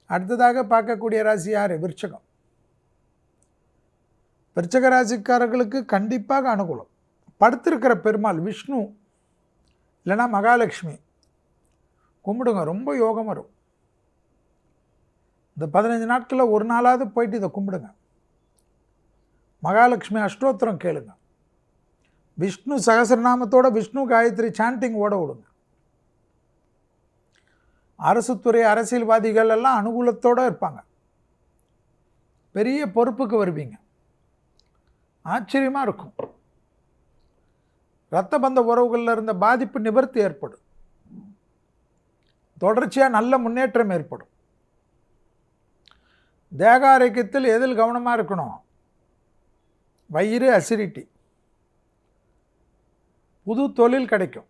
அடுத்ததாக பார்க்கக்கூடிய ராசி யார்? விருச்சகம். விருச்சக ராசிக்காரர்களுக்கு கண்டிப்பாக அனுகூலம். படுத்திருக்கிற பெருமாள் விஷ்ணு இல்லைனா மகாலட்சுமி கும்பிடுங்க, ரொம்ப யோகம் வரும். இந்த 15 நாட்களில் ஒரு நாளாவது போயிட்டு இதை கும்பிடுங்க. மகாலட்சுமி அஷ்டோத்திரம் கேளுங்க. விஷ்ணு சகசரநாமத்தோட விஷ்ணு காயத்ரி சாண்டிங் ஓட விடுங்க. அரசு துறை அரசியல்வாதிகள் எல்லாம் அனுகூலத்தோடு இருப்பாங்க. பெரிய பொறுப்புக்கு வருவீங்க. ஆச்சரியமாக இருக்கும். இரத்த பந்த உறவுகளில் இருந்த பாதிப்பு நிவர்த்தி ஏற்படும். தொடர்ச்சியாக நல்ல முன்னேற்றம் ஏற்படும். தேக ஆரோக்கியத்தில் எதில் கவனமாக இருக்கணும்? வயிறு, அசிடிட்டி. புது தொழில் கிடைக்கும்.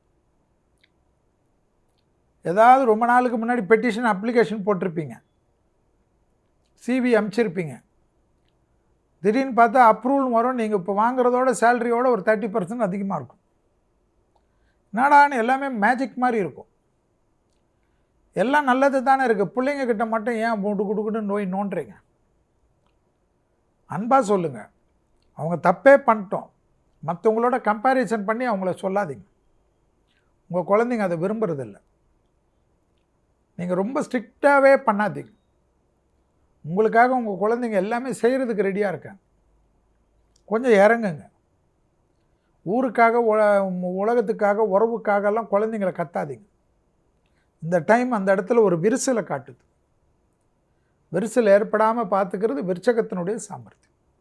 ஏதாவது ரொம்ப நாளுக்கு முன்னாடி பெட்டிஷன் அப்ளிகேஷன் போட்டிருப்பீங்க, சிவி அனுப்பிச்சிருப்பீங்க. திடீர்னு பார்த்தா அப்ரூவல் வரும். நீங்கள் இப்போ வாங்குறதோட சேலரியோட ஒரு 30% அதிகமாக இருக்கும். என்னடான்னு எல்லாமே மேஜிக் மாதிரி இருக்கும். எல்லாம் நல்லது தானே இருக்குது. பிள்ளைங்க கிட்ட மட்டும் ஏன் குடுக்குன்னு நோய் நோண்டுறீங்க? அன்பாக சொல்லுங்கள். அவங்க தப்பே பண்ணிட்டோம், மற்றவங்களோட கம்பேரிசன் பண்ணி அவங்கள சொல்லாதீங்க. உங்கள் குழந்தைங்க அதை விரும்புறதில்லை. நீங்கள் ரொம்ப ஸ்ட்ரிக்டாகவே பண்ணாதீங்க. உங்களுக்காக உங்கள் குழந்தைங்க எல்லாமே செய்கிறதுக்கு ரெடியாக இருக்காங்க. கொஞ்சம் இறங்குங்க. ஊருக்காக உலகத்துக்காக உறவுக்காகலாம் குழந்தைங்களை கத்தாதீங்க. இந்த டைம் அந்த இடத்துல ஒரு விரிசலை காட்டுது. விரிசல் ஏற்படாமல் பார்த்துக்கிறது விருச்சகத்தினுடைய சாமர்த்தியம்.